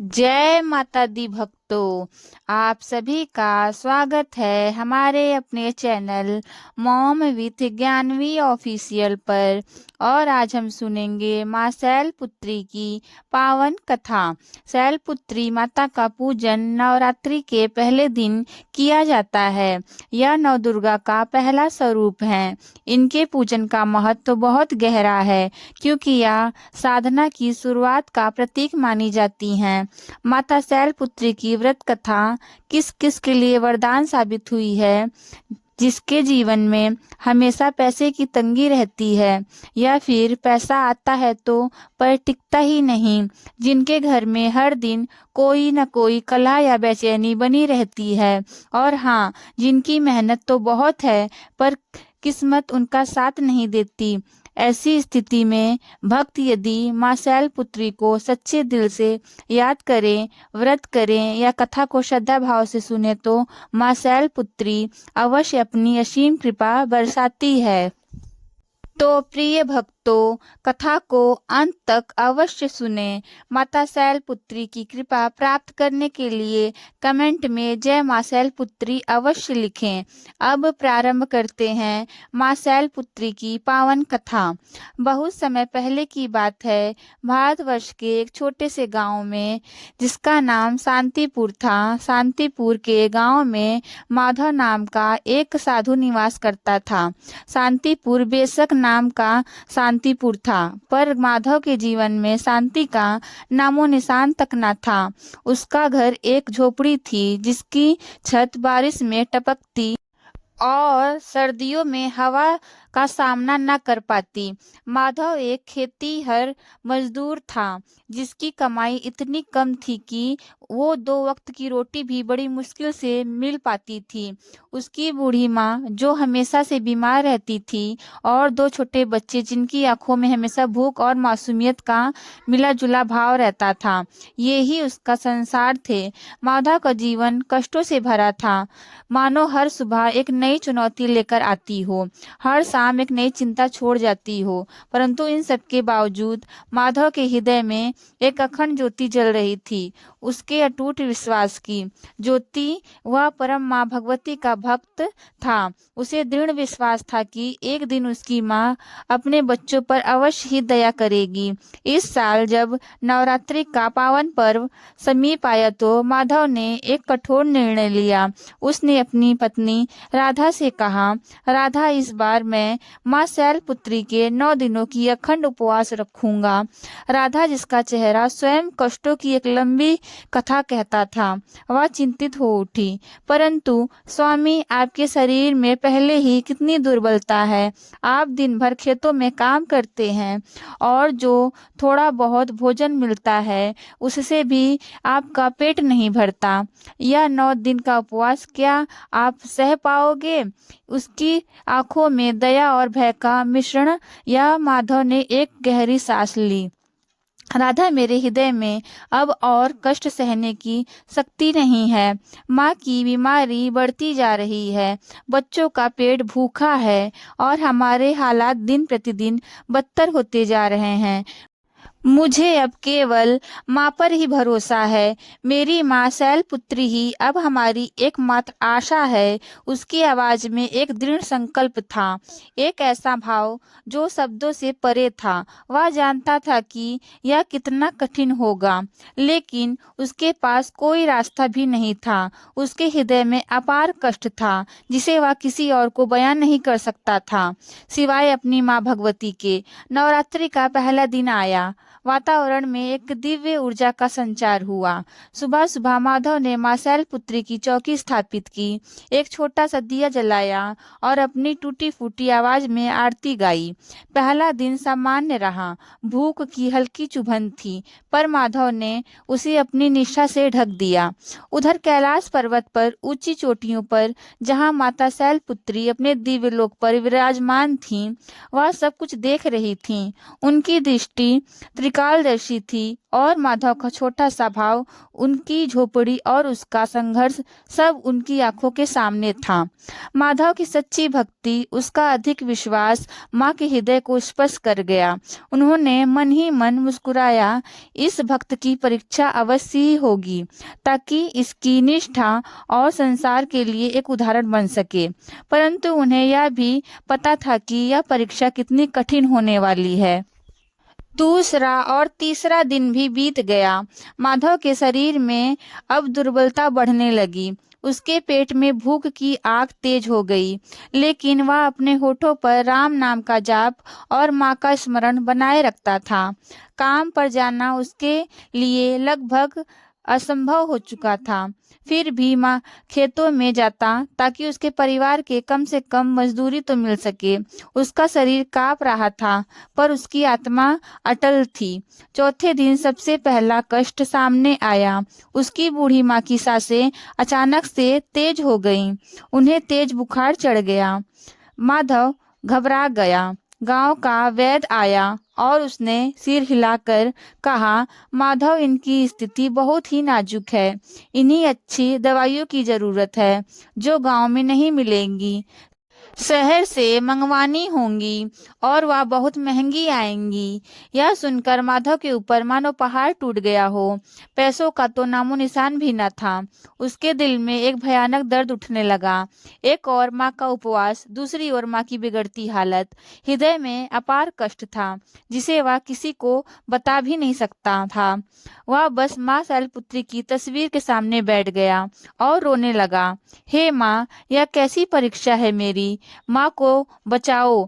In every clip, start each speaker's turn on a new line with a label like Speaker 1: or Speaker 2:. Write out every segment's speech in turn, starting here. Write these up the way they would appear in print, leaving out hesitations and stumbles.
Speaker 1: जय माता दी भक्तों। आप सभी का स्वागत है हमारे अपने channel mom with Gyanvi official पर। और आज हम सुनेंगे माँ शैलपुत्री की पावन कथा। शैलपुत्री माता का पूजन नवरात्रि के पहले दिन किया जाता है। यह नवदुर्गा का पहला स्वरूप है। इनके पूजन का महत्व बहुत गहरा है, क्योंकि यह साधना की शुरुआत का प्रतीक मानी जाती हैं। माता शैलपुत्री की व्रत कथा किस किस के लिए वरदान साबित हुई है? जिसके जीवन में हमेशा पैसे की तंगी रहती है, या फिर पैसा आता है तो पर टिकता ही नहीं। जिनके घर में हर दिन कोई न कोई कलह या बेचैनी बनी रहती है। और हाँ, जिनकी मेहनत तो बहुत है पर किस्मत उनका साथ नहीं देती। ऐसी स्थिति में भक्त यदि माँ शैलपुत्री को सच्चे दिल से याद करें, व्रत करें या कथा को श्रद्धा भाव से सुने तो माँ शैलपुत्री अवश्य अपनी असीम कृपा बरसाती है। तो प्रिय भक्तों, कथा को अंत तक अवश्य सुने। माता शैलपुत्री की कृपा प्राप्त करने के लिए कमेंट में जय माँ शैलपुत्री अवश्य लिखें। अब प्रारंभ करते हैं माँ शैलपुत्री की पावन कथा। बहुत समय पहले की बात है। भारतवर्ष के एक छोटे से गांव में, जिसका नाम शांतिपुर था, शांतिपुर के गांव में माधव नाम का एक साधु निवास करता था। शांतिपुर बेशक नाम का शांतिपुर था, पर माधव के जीवन में शांति का नामो निशान तक न था। उसका घर एक झोपड़ी थी, जिसकी छत बारिश में टपकती और सर्दियों में हवा का सामना न कर पाती। माधव एक खेतीहर मजदूर था, जिसकी कमाई इतनी कम थी कि वो 2 वक्त की रोटी भी बड़ी मुश्किल से मिल पाती थी। उसकी बूढ़ी माँ, जो हमेशा से बीमार रहती थी, और 2 छोटे बच्चे, जिनकी आंखों में हमेशा भूख और मासूमियत का मिला जुला भाव रहता था, ये ही उसका संसार थे। माधव का जीवन कष्टों से भरा था, मानो हर सुबह एक नई चुनौती लेकर आती हो, हर शाम एक नई चिंता छोड़ जाती हो। परंतु इन सब के बावजूद माधव के हृदय में एक अखंड ज्योति जल रही थी, उसके अटूट विश्वास की ज्योति। वह परम माँ भगवती का भक्त था। उसे दृढ़ विश्वास था कि एक दिन उसकी माँ अपने बच्चों पर अवश्य ही दया करेगी। इस साल जब नवरात्रि का पावन पर्व समीप आया तो माधव ने एक कठोर निर्णय लिया। उसने अपनी पत्नी राधा से कहा, राधा, इस बार मैं माँ शैलपुत्री के 9 दिनों की अखंड उपवास रखूंगा। राधा, जिसका चेहरा स्वयं कष्टों की एक लंबी कथा कहता था, वह चिंतित हो उठी। परंतु स्वामी, आपके शरीर में पहले ही कितनी दुर्बलता है। आप दिन भर खेतों में काम करते हैं, और जो थोड़ा बहुत भोजन मिलता है उससे भी आपका पेट नहीं भरता। यह 9 दिन का उपवास क्या आप सह पाओगे? उसकी आंखों में दया और भय का मिश्रण। या माधव ने एक गहरी सांस ली। राधा, मेरे हृदय में अब और कष्ट सहने की शक्ति नहीं है। माँ की बीमारी बढ़ती जा रही है, बच्चों का पेट भूखा है, और हमारे हालात दिन प्रतिदिन बदतर होते जा रहे हैं। मुझे अब केवल माँ पर ही भरोसा है। मेरी माँ शैलपुत्री ही अब हमारी एकमात्र आशा है। उसकी आवाज में एक दृढ़ संकल्प था, एक ऐसा भाव जो शब्दों से परे था। वह जानता था कि यह कितना कठिन होगा, लेकिन उसके पास कोई रास्ता भी नहीं था। उसके हृदय में अपार कष्ट था, जिसे वह किसी और को बयान नहीं कर सकता था, सिवाय अपनी माँ भगवती के। नवरात्रि का पहला दिन आया। वातावरण में एक दिव्य ऊर्जा का संचार हुआ। सुबह सुबह माधव ने माँ शैलपुत्री की चौकी स्थापित की, एक छोटा सा दिया जलाया और अपनी टूटी फूटी आवाज में आरती गाई। पहला दिन सामान्य रहा। भूख की हल्की चुभन थी, पर माधव ने उसे अपनी निष्ठा से ढक दिया। उधर कैलाश पर्वत पर ऊंची चोटियों पर, जहाँ माता शैलपुत्री अपने दिव्य लोक पर विराजमान थीं, वह सब कुछ देख रही थीं। उनकी दृष्टि त्रिकालदर्शी थी और माधव का छोटा सा भाव, उनकी झोपड़ी और उसका संघर्ष सब उनकी आंखों के सामने था। माधव की सच्ची भक्ति, उसका अधिक विश्वास माँ के हृदय को स्पर्श कर गया। उन्होंने मन ही मन मुस्कुराया, इस भक्त की परीक्षा अवश्य ही होगी, ताकि इसकी निष्ठा और संसार के लिए एक उदाहरण बन सके। परंतु उन्हें यह भी पता था कि यह परीक्षा कितनी कठिन होने वाली है। दूसरा और तीसरा दिन भी बीत गया। माधव के शरीर में अब दुर्बलता बढ़ने लगी। उसके पेट में भूख की आग तेज हो गई, लेकिन वह अपने होठों पर राम नाम का जाप और माँ का स्मरण बनाए रखता था। काम पर जाना उसके लिए लगभग असंभव हो चुका था। फिर भी माँ खेतों में जाता ताकि उसके परिवार के कम से कम मजदूरी तो मिल सके। उसका शरीर कांप रहा था, पर उसकी आत्मा अटल थी। चौथे दिन सबसे पहला कष्ट सामने आया। उसकी बूढ़ी माँ की सांसें अचानक से तेज हो गईं। उन्हें तेज बुखार चढ़ गया। माधव घबरा गया। गांव का वैद्य आया और उसने सिर हिलाकर कहा, माधव, इनकी स्थिति बहुत ही नाजुक है। इन्हीं अच्छी दवाइयों की जरूरत है, जो गांव में नहीं मिलेंगी, शहर से मंगवानी होंगी और वह बहुत महंगी आएंगी। यह सुनकर माधव के ऊपर मानो पहाड़ टूट गया हो। पैसों का तो नामो निशान भी न था। उसके दिल में एक भयानक दर्द उठने लगा। एक और माँ का उपवास, दूसरी ओर माँ की बिगड़ती हालत। हृदय में अपार कष्ट था, जिसे वह किसी को बता भी नहीं सकता था। वह बस माँ शैलपुत्री की तस्वीर के सामने बैठ गया और रोने लगा। हे माँ, यह कैसी परीक्षा है मेरी। माँ को बचाओ।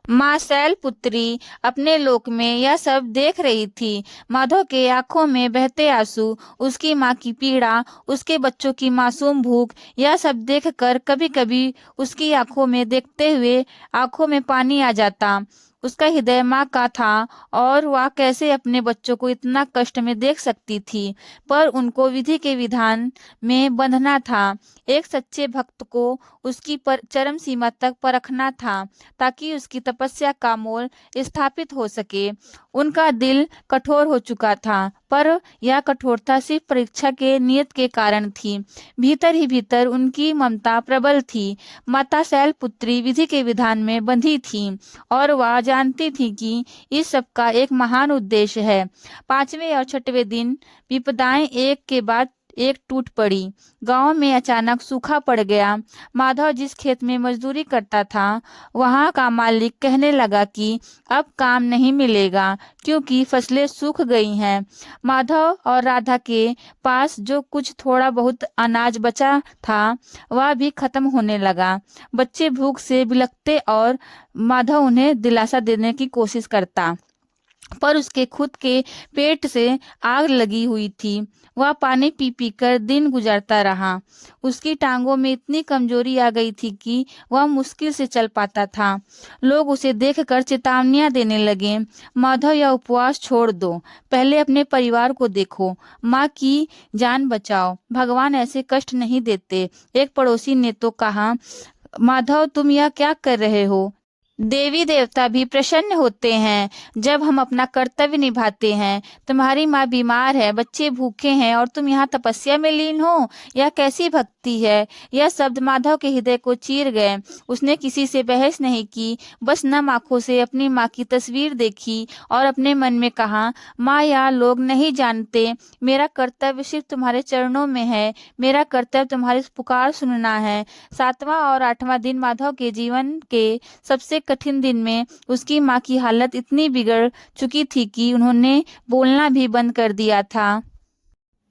Speaker 1: माँ शैलपुत्री अपने लोक में यह सब देख रही थी। माधव के आंखों में बहते आंसू, उसकी माँ की पीड़ा, उसके बच्चों की मासूम भूख, यह सब देखकर कभी कभी उसकी आंखों में देखते हुए आंखों में पानी आ जाता। उसका हृदय माँ का था और वह कैसे अपने बच्चों को इतना कष्ट में देख सकती थी, पर उनको विधि के विधान में बंधना था। एक सच्चे भक्त को उसकी चरम सीमा तक परखना था, ताकि उसकी तपस्या का मोल स्थापित हो सके। उनका दिल कठोर हो चुका था, पर यह कठोरता सिर्फ परीक्षा के नियत के कारण थी। भीतर ही भीतर उनकी ममता प्रबल थी। माता शैलपुत्री विधि के विधान में बंधी थी और वह जानती थी कि इस सब का एक महान उद्देश्य है। पांचवें और छठवें दिन विपदाएं एक के बाद एक टूट पड़ी। गांव में अचानक सूखा पड़ गया। माधव जिस खेत में मजदूरी करता था, वहां का मालिक कहने लगा कि अब काम नहीं मिलेगा, क्योंकि फसलें सूख गई हैं। माधव और राधा के पास जो कुछ थोड़ा बहुत अनाज बचा था, वह भी खत्म होने लगा। बच्चे भूख से बिलखते और माधव उन्हें दिलासा देने की कोशिश करता, पर उसके खुद के पेट से आग लगी हुई थी। वह पानी पी पी कर दिन गुजारता रहा। उसकी टांगों में इतनी कमजोरी आ गई थी कि वह मुश्किल से चल पाता था। लोग उसे देखकर चेतावनियां देने लगे, माधव, यह उपवास छोड़ दो, पहले अपने परिवार को देखो, माँ की जान बचाओ, भगवान ऐसे कष्ट नहीं देते। एक पड़ोसी ने तो कहा, माधव, तुम यह क्या कर रहे हो। देवी देवता भी प्रसन्न होते हैं जब हम अपना कर्तव्य निभाते हैं। तुम्हारी माँ बीमार है, बच्चे भूखे हैं और तुम यहाँ तपस्या में लीन हो। यह कैसी भक्ति है। यह शब्द माधव के हृदय को चीर गए। उसने किसी से बहस नहीं की, बस नम आंखों से अपनी माँ की तस्वीर देखी और अपने मन में कहा, माँ, यह लोग नहीं जानते, मेरा कर्तव्य सिर्फ तुम्हारे चरणों में है। मेरा कर्तव्य तुम्हारी पुकार सुनना है। सातवां और आठवां दिन माधव के जीवन के सबसे कठिन दिन में उसकी माँ की हालत इतनी बिगड़ चुकी थी कि उन्होंने बोलना भी बंद कर दिया था।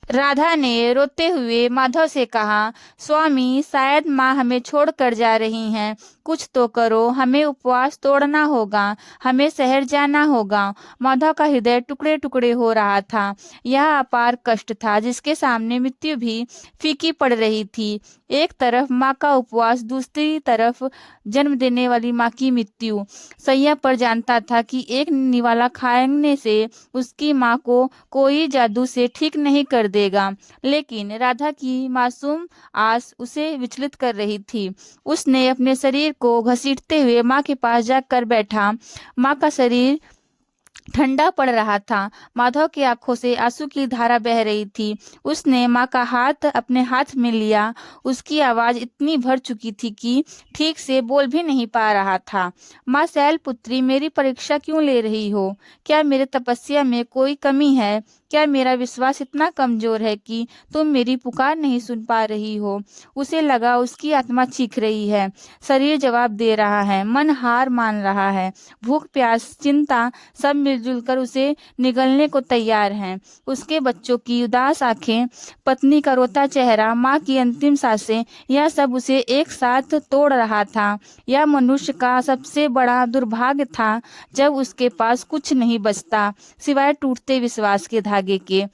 Speaker 1: राधा ने रोते हुए माधव से कहा, स्वामी, शायद माँ हमें छोड़कर जा रही हैं। कुछ तो करो, हमें उपवास तोड़ना होगा, हमें शहर जाना होगा। माधव का हृदय टुकड़े टुकड़े हो रहा था। यह अपार कष्ट था, जिसके सामने मृत्यु भी फीकी पड़ रही थी। एक तरफ माँ का उपवास, दूसरी तरफ जन्म देने वाली माँ की मृत्यु। सैया पर जानता था कि एक निवाला खाने से उसकी माँ को कोई जादू से ठीक नहीं कर देगा, लेकिन राधा की मासूम आस उसे विचलित कर रही थी। उसने अपने शरीर को घसीटते हुए माँ के पास जाकर बैठा। माँ का शरीर ठंडा पड़ रहा था। माधव की आंखों से आंसू की धारा बह रही थी। उसने माँ का हाथ अपने हाथ में लिया। उसकी आवाज इतनी भर चुकी थी कि ठीक से बोल भी नहीं पा रहा था। माँ शैलपुत्री, मेरी परीक्षा क्यों ले रही हो? क्या मेरे तपस्या में कोई कमी है? क्या मेरा विश्वास इतना कमजोर है कि तुम मेरी पुकार नहीं सुन पा रही हो? उसे लगा उसकी आत्मा चीख रही है, शरीर जवाब दे रहा है, मन हार मान रहा है। भूख, प्यास, चिंता सब मिलजुल कर उसे निगलने को तैयार हैं। उसके बच्चों की उदास आंखें, पत्नी का रोता चेहरा, माँ की अंतिम सांसें, यह सब उसे एक साथ तोड़ रहा था। यह मनुष्य का सबसे बड़ा दुर्भाग्य था जब उसके पास कुछ नहीं बचता सिवाय टूटते विश्वास के धागे के।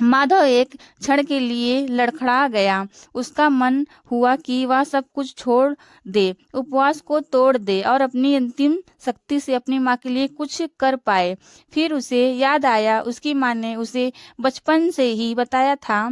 Speaker 1: माधव एक क्षण के लिए लड़खड़ा गया। उसका मन हुआ कि वह सब कुछ छोड़ दे, उपवास को तोड़ दे और अपनी अंतिम शक्ति से अपनी माँ के लिए कुछ कर पाए। फिर उसे याद आया, उसकी माँ ने उसे बचपन से ही बताया था,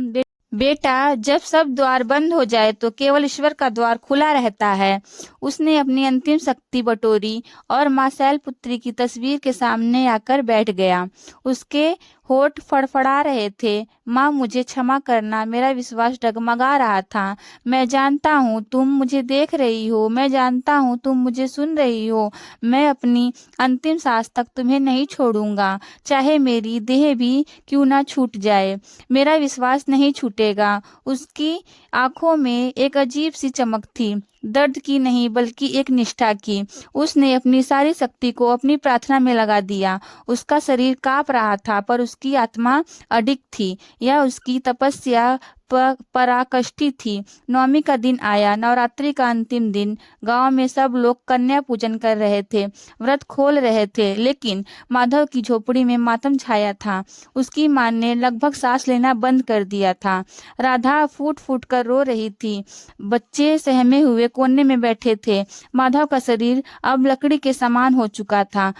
Speaker 1: बेटा, जब सब द्वार बंद हो जाए तो केवल ईश्वर का द्वार खुला रहता है। उसने अपनी अंतिम शक्ति बटोरी और माँ शैलपुत्री की तस्वीर के सामने आकर बैठ गया। उसके होठ फड़फड़ा रहे थे। माँ, मुझे क्षमा करना, मेरा विश्वास डगमगा रहा था। मैं जानता हूँ तुम मुझे देख रही हो, मैं जानता हूँ तुम मुझे सुन रही हो। मैं अपनी अंतिम सांस तक तुम्हें नहीं छोड़ूंगा, चाहे मेरी देह भी क्यों ना छूट जाए। मेरा विश्वास नहीं छूटेगा। उसकी आंखों में एक अजीब सी चमक थी, दर्द की नहीं बल्कि एक निष्ठा की। उसने अपनी सारी शक्ति को अपनी प्रार्थना में लगा दिया। उसका शरीर कांप रहा था पर उसकी आत्मा अडिग थी। यह उसकी तपस्या पराकाष्ठी थी। नवमी का दिन आया, नवरात्रि का अंतिम दिन। गांव में सब लोग कन्या पूजन कर रहे थे, व्रत खोल रहे थे, लेकिन माधव की झोपड़ी में मातम छाया था। उसकी माँ ने लगभग सांस लेना बंद कर दिया था। राधा फूट फूट कर रो रही थी। बच्चे सहमे हुए कोने में बैठे थे। माधव का शरीर अब लकड़ी के समान हो चुका था।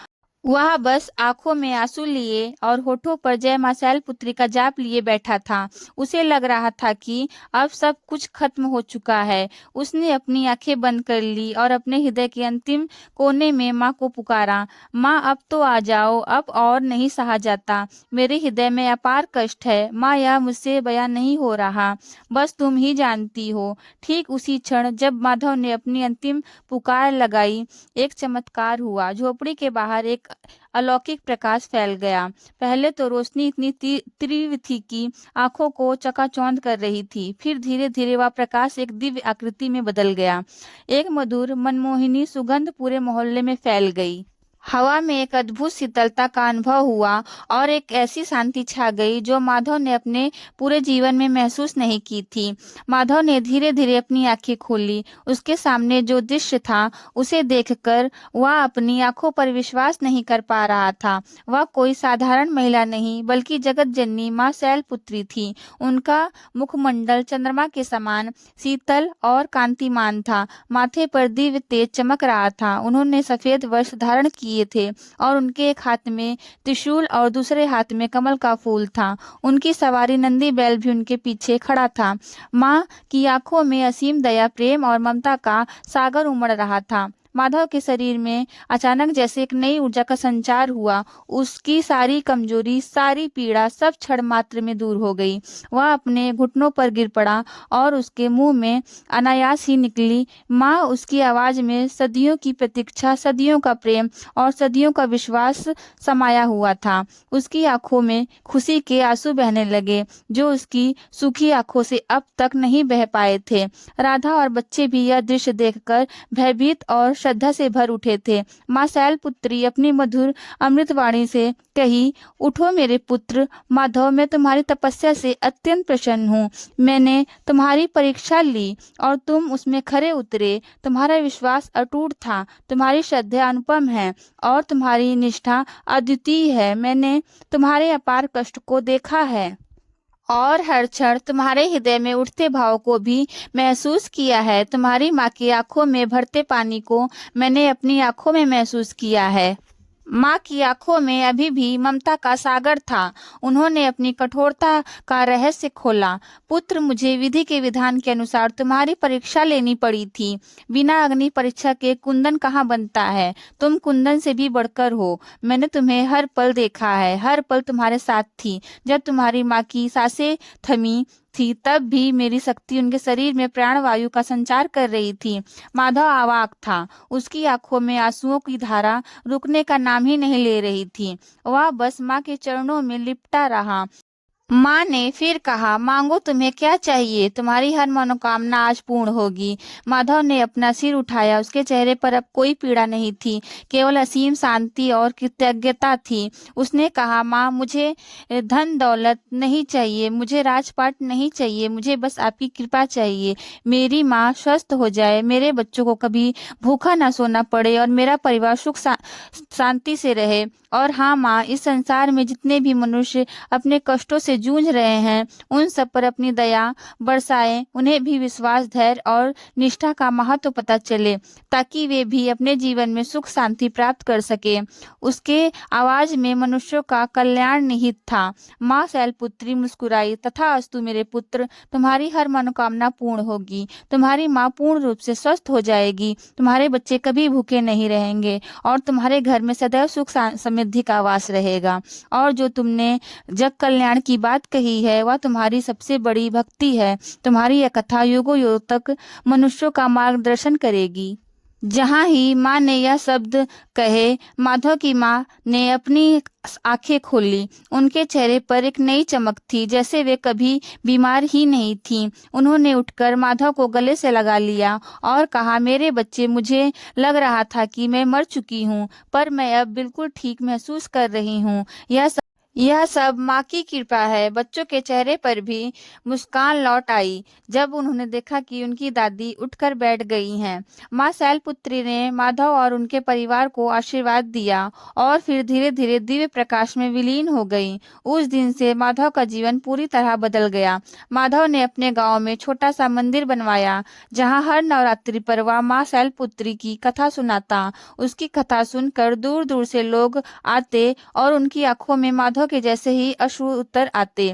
Speaker 1: वह बस आंखों में आंसू लिए और होठों पर जय मां शैलपुत्री का जाप लिए बैठा था। उसे लग रहा था कि अब सब कुछ खत्म हो चुका है। उसने अपनी आंखें बंद कर ली और अपने हृदय के अंतिम कोने में माँ को पुकारा, माँ, अब तो आ जाओ, अब और नहीं सहा जाता। मेरे हृदय में अपार कष्ट है माँ, यह मुझसे बयां नहीं हो रहा, बस तुम ही जानती हो। ठीक उसी क्षण जब माधव ने अपनी अंतिम पुकार लगाई, एक चमत्कार हुआ। झोपड़ी के बाहर एक अलौकिक प्रकाश फैल गया। पहले तो रोशनी इतनी तीव्र थी कि आंखों को चकाचौंध कर रही थी। फिर धीरे धीरे वह प्रकाश एक दिव्य आकृति में बदल गया। एक मधुर मनमोहिनी सुगंध पूरे मोहल्ले में फैल गई। हवा में एक अद्भुत शीतलता का अनुभव हुआ और एक ऐसी शांति छा गई जो माधव ने अपने पूरे जीवन में महसूस नहीं की थी। माधव ने धीरे धीरे अपनी आंखें खोली। उसके सामने जो दृश्य था उसे देखकर वह अपनी आंखों पर विश्वास नहीं कर पा रहा था। वह कोई साधारण महिला नहीं बल्कि जगत जननी माँ शैलपुत्री थी। उनका मुखमंडल चंद्रमा के समान शीतल और कांतिमान था। माथे पर दिव्य तेज चमक रहा था। उन्होंने सफेद वस्त्र धारण किए थे और उनके एक हाथ में त्रिशूल और दूसरे हाथ में कमल का फूल था। उनकी सवारी नंदी बैल भी उनके पीछे खड़ा था। माँ की आंखों में असीम दया, प्रेम और ममता का सागर उमड़ रहा था। माधव के शरीर में अचानक जैसे एक नई ऊर्जा का संचार हुआ। उसकी सारी कमजोरी, सारी पीड़ा सब क्षण मात्र में दूर हो गई। वह अपने घुटनों पर गिर पड़ा और उसके मुंह में अनायास ही निकली, माँ। उसकी आवाज में सदियों की प्रतीक्षा, सदियों का प्रेम और सदियों का विश्वास समाया हुआ था। उसकी आंखों में खुशी के आंसू बहने लगे जो उसकी सूखी आंखों से अब तक नहीं बह पाए थे। राधा और बच्चे भी यह दृश्य देखकर भयभीत और श्रद्धा से भर उठे थे। माँ शैलपुत्री अपनी मधुर अमृतवाणी से कही, उठो मेरे पुत्र माधव, मैं तुम्हारी तपस्या से अत्यंत प्रसन्न हूँ। मैंने तुम्हारी परीक्षा ली और तुम उसमें खरे उतरे। तुम्हारा विश्वास अटूट था, तुम्हारी श्रद्धा अनुपम है और तुम्हारी निष्ठा अद्वितीय है। मैंने तुम्हारे अपार कष्ट को देखा है और हर क्षण तुम्हारे हृदय में उठते भाव को भी महसूस किया है। तुम्हारी माँ की आंखों में भरते पानी को मैंने अपनी आंखों में महसूस किया है। माँ की आंखों में अभी भी ममता का सागर था। उन्होंने अपनी कठोरता का रहस्य खोला। पुत्र, मुझे विधि के विधान के अनुसार तुम्हारी परीक्षा लेनी पड़ी थी। बिना अग्नि परीक्षा के कुंदन कहाँ बनता है? तुम कुंदन से भी बढ़कर हो। मैंने तुम्हें हर पल देखा है, हर पल तुम्हारे साथ थी। जब तुम्हारी माँ की सांसें थमी थी तब भी मेरी शक्ति उनके शरीर में प्राणवायु का संचार कर रही थी। माधव अवाक था। उसकी आंखों में आंसुओं की धारा रुकने का नाम ही नहीं ले रही थी। वह बस माँ के चरणों में लिपटा रहा। माँ ने फिर कहा, मांगो, तुम्हें क्या चाहिए? तुम्हारी हर मनोकामना आज पूर्ण होगी। माधव ने अपना सिर उठाया। उसके चेहरे पर अब कोई पीड़ा नहीं थी, केवल असीम शांति और कृतज्ञता थी। उसने कहा, माँ, मुझे धन दौलत नहीं चाहिए, मुझे राजपाट नहीं चाहिए, मुझे बस आपकी कृपा चाहिए। मेरी माँ स्वस्थ हो जाए, मेरे बच्चों को कभी भूखा ना सोना पड़े और मेरा परिवार सुख शांति से रहे। और हाँ माँ, इस संसार में जितने भी मनुष्य अपने कष्टों से जूझ रहे हैं, उन सब पर अपनी दया बरसाएं। उन्हें भी विश्वास, धैर्य और निष्ठा का महत्व पता चले, ताकि वे भी अपने जीवन में सुख शांति प्राप्त कर सके। उसके आवाज में मनुष्यों का कल्याण निहित था। माँ शैलपुत्री मुस्कुराई। तथास्तु मेरे पुत्र, तुम्हारी हर मनोकामना पूर्ण होगी। तुम्हारी माँ पूर्ण रूप से स्वस्थ हो जाएगी। तुम्हारे बच्चे कभी भूखे नहीं रहेंगे और तुम्हारे घर में सदैव सुख समृद्धि का वास रहेगा। और जो तुमने जग कल्याण की बात कही है, वह तुम्हारी सबसे बड़ी भक्ति है। तुम्हारी यह कथा युगों युग तक मनुष्यों का मार्गदर्शन करेगी। जहाँ ही माँ ने यह शब्द कहे, माधव की माँ ने अपनी आंखें खोली। उनके चेहरे पर एक नई चमक थी, जैसे वे कभी बीमार ही नहीं थीं। उन्होंने उठकर माधव को गले से लगा लिया और कहा, मेरे बच्चे, मुझे लग रहा था कि मैं मर चुकी हूँ, पर मैं अब बिल्कुल ठीक महसूस कर रही हूँ। यह सब माँ की कृपा है। बच्चों के चेहरे पर भी मुस्कान लौट आई जब उन्होंने देखा कि उनकी दादी उठकर बैठ गई हैं। माँ शैलपुत्री ने माधव और उनके परिवार को आशीर्वाद दिया और फिर धीरे धीरे दिव्य प्रकाश में विलीन हो गई। उस दिन से माधव का जीवन पूरी तरह बदल गया। माधव ने अपने गांव में छोटा सा मंदिर बनवाया, जहाँ हर नवरात्रि पर वह माँ शैलपुत्री की कथा सुनाता। उसकी कथा सुनकर दूर दूर से लोग आते और उनकी आंखों में माधव के जैसे ही अश्रु उतर आते।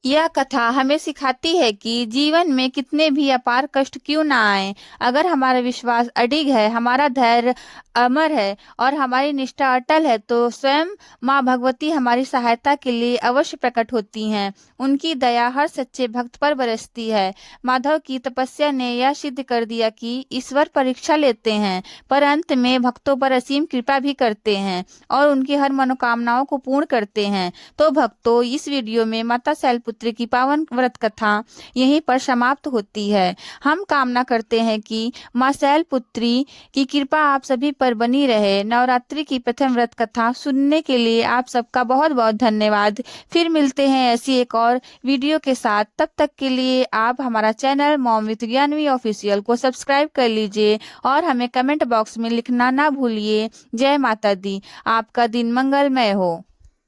Speaker 1: यह कथा हमें सिखाती है कि जीवन में कितने भी अपार कष्ट क्यों ना आए, अगर हमारा विश्वास अडिग है, हमारा धैर्य अमर है और हमारी निष्ठा अटल है, तो स्वयं माँ भगवती हमारी सहायता के लिए अवश्य प्रकट होती हैं। उनकी दया हर सच्चे भक्त पर बरसती है। माधव की तपस्या ने यह सिद्ध कर दिया कि ईश्वर परीक्षा लेते हैं, पर अंत में भक्तों पर असीम कृपा भी करते हैं और उनकी हर मनोकामनाओं को पूर्ण करते हैं। तो भक्तों, इस वीडियो में माता शैलपुत्री की पावन व्रत कथा यहीं पर समाप्त होती है। हम कामना करते हैं कि माँ शैलपुत्री की कृपा आप सभी पर बनी रहे। नवरात्रि की प्रथम व्रत कथा सुनने के लिए आप सबका बहुत बहुत धन्यवाद। फिर मिलते हैं ऐसी एक और वीडियो के साथ। तब तक के लिए आप हमारा channel mom with Gyanvi official को सब्सक्राइब कर लीजिए और हमें कमेंट बॉक्स में लिखना ना भूलिए। जय माता दी। आपका दिन मंगलमय हो।